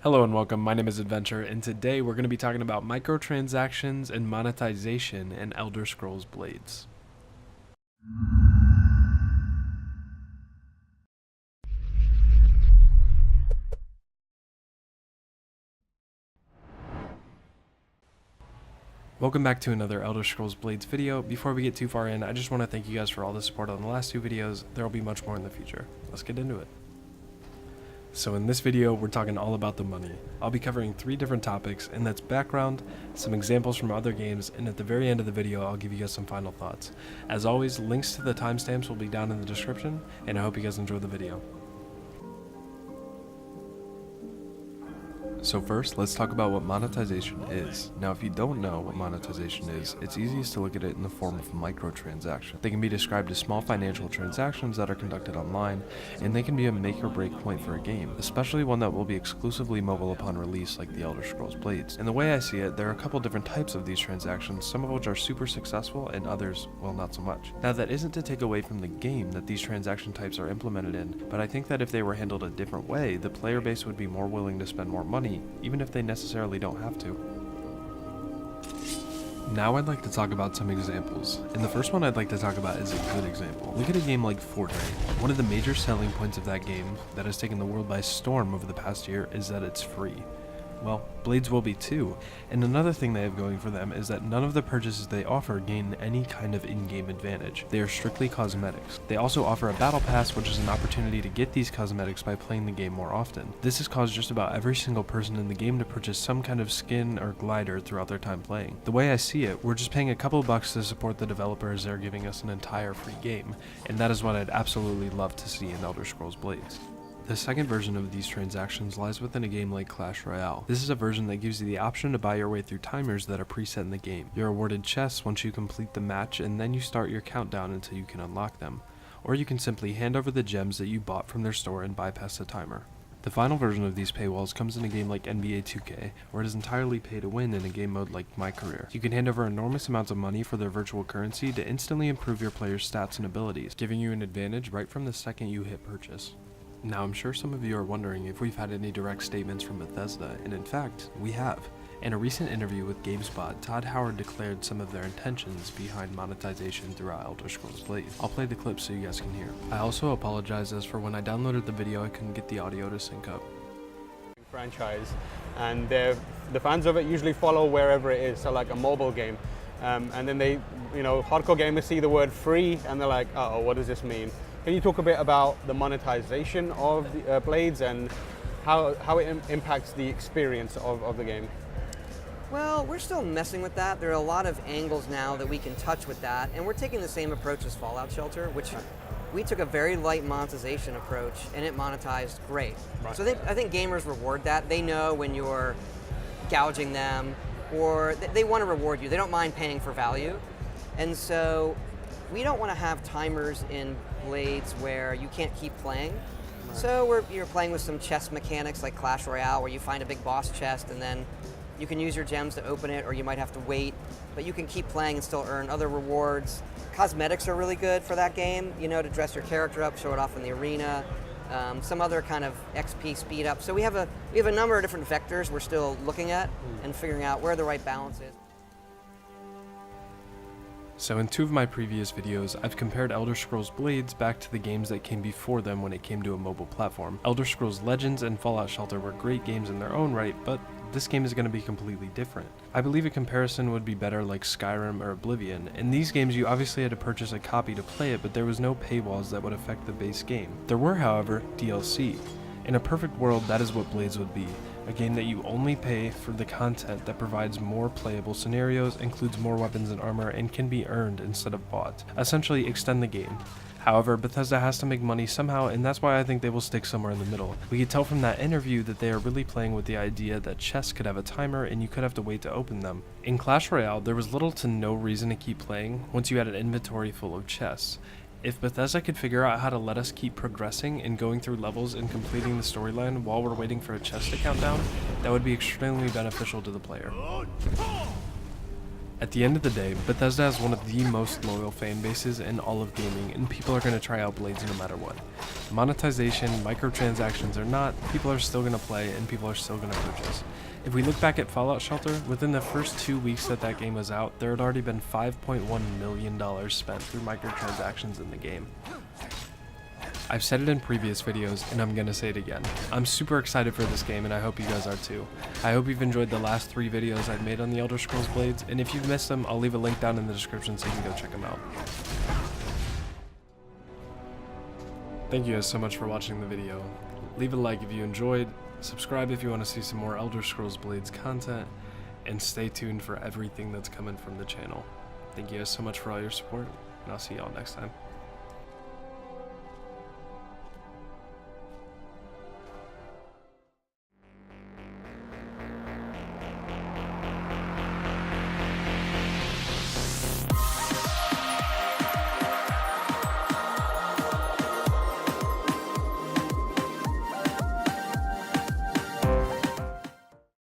Hello and welcome, my name is Adventure, and today we're going to be talking about microtransactions and monetization in Elder Scrolls Blades. Welcome back to another Elder Scrolls Blades video. Before we get too far in, I just want to thank you guys for all the support on the last two videos. There will be much more in the future. Let's get into it. So in this video, we're talking all about the money. I'll be covering 3 different topics, and that's background, some examples from other games, and at the very end of the video, I'll give you guys some final thoughts. As always, links to the timestamps will be down in the description, and I hope you guys enjoy the video. So first, let's talk about what monetization is. Now, if you don't know what monetization is, it's easiest to look at it in the form of microtransactions. They can be described as small financial transactions that are conducted online, and they can be a make or break point for a game, especially one that will be exclusively mobile upon release like the Elder Scrolls Blades. And the way I see it, there are a couple different types of these transactions, some of which are super successful and others, well, not so much. Now, that isn't to take away from the game that these transaction types are implemented in, but I think that if they were handled a different way, the player base would be more willing to spend more money, even if they necessarily don't have to. Now I'd like to talk about some examples, and the first one I'd like to talk about is a good example. Look at a game like Fortnite. One of the major selling points of that game that has taken the world by storm over the past year is that it's free. Well, Blades will be too, and another thing they have going for them is that none of the purchases they offer gain any kind of in-game advantage. They are strictly cosmetics. They also offer a battle pass, which is an opportunity to get these cosmetics by playing the game more often. This has caused just about every single person in the game to purchase some kind of skin or glider throughout their time playing. The way I see it, we're just paying a couple bucks to support the developers that are giving us an entire free game, and that is what I'd absolutely love to see in Elder Scrolls Blades. The second version of these transactions lies within a game like Clash Royale. This is a version that gives you the option to buy your way through timers that are preset in the game. You're awarded chests once you complete the match, and then you start your countdown until you can unlock them. Or you can simply hand over the gems that you bought from their store and bypass the timer. The final version of these paywalls comes in a game like NBA 2K, where it is entirely pay to win in a game mode like My Career. You can hand over enormous amounts of money for their virtual currency to instantly improve your player's stats and abilities, giving you an advantage right from the second you hit purchase. Now, I'm sure some of you are wondering if we've had any direct statements from Bethesda, and in fact, we have. In a recent interview with GameSpot, Todd Howard declared some of their intentions behind monetization throughout Elder Scrolls Blades. I'll play the clip so you guys can hear. I also apologize as for when I downloaded the video I couldn't get the audio to sync up. Franchise, and the fans of it usually follow wherever it is, so like a mobile game. And then they, hardcore gamers see the word free and they're like, oh, what does this mean? Can you talk a bit about the monetization of the Blades and how it impacts the experience of the game? Well, we're still messing with that. There are a lot of angles now that we can touch with that, and we're taking the same approach as Fallout Shelter, which we took a very light monetization approach, and it monetized great. Right. So I think gamers reward that. They know when you're gouging them, or they want to reward you. They don't mind paying for value. And so we don't want to have timers in Blades where you can't keep playing. Right. So you're playing with some chess mechanics like Clash Royale, where you find a big boss chest and then you can use your gems to open it, or you might have to wait, but you can keep playing and still earn other rewards. Cosmetics are really good for that game, to dress your character up, show it off in the arena. Some other kind of XP speed up. So we have a number of different vectors we're still looking at and figuring out where the right balance is. So in 2 of my previous videos, I've compared Elder Scrolls Blades back to the games that came before them when it came to a mobile platform. Elder Scrolls Legends and Fallout Shelter were great games in their own right, but this game is going to be completely different. I believe a comparison would be better like Skyrim or Oblivion. In these games, you obviously had to purchase a copy to play it, but there was no paywalls that would affect the base game. There were, however, DLC. In a perfect world, that is what Blades would be. A game that you only pay for the content that provides more playable scenarios, includes more weapons and armor, and can be earned instead of bought. Essentially, extend the game. However, Bethesda has to make money somehow, and that's why I think they will stick somewhere in the middle. We could tell from that interview that they are really playing with the idea that chests could have a timer and you could have to wait to open them. In Clash Royale, there was little to no reason to keep playing once you had an inventory full of chests. If Bethesda could figure out how to let us keep progressing and going through levels and completing the storyline while we're waiting for a chest to count down, that would be extremely beneficial to the player. At the end of the day, Bethesda has one of the most loyal fan bases in all of gaming, and people are going to try out Blades no matter what. Monetization, microtransactions or not, people are still going to play and people are still going to purchase. If we look back at Fallout Shelter, within the first 2 weeks that game was out, there had already been $5.1 million spent through microtransactions in the game. I've said it in previous videos, and I'm gonna say it again. I'm super excited for this game, and I hope you guys are too. I hope you've enjoyed the last 3 videos I've made on the Elder Scrolls Blades, and if you've missed them, I'll leave a link down in the description so you can go check them out. Thank you guys so much for watching the video. Leave a like if you enjoyed, subscribe if you want to see some more Elder Scrolls Blades content, and stay tuned for everything that's coming from the channel. Thank you guys so much for all your support, and I'll see y'all next time.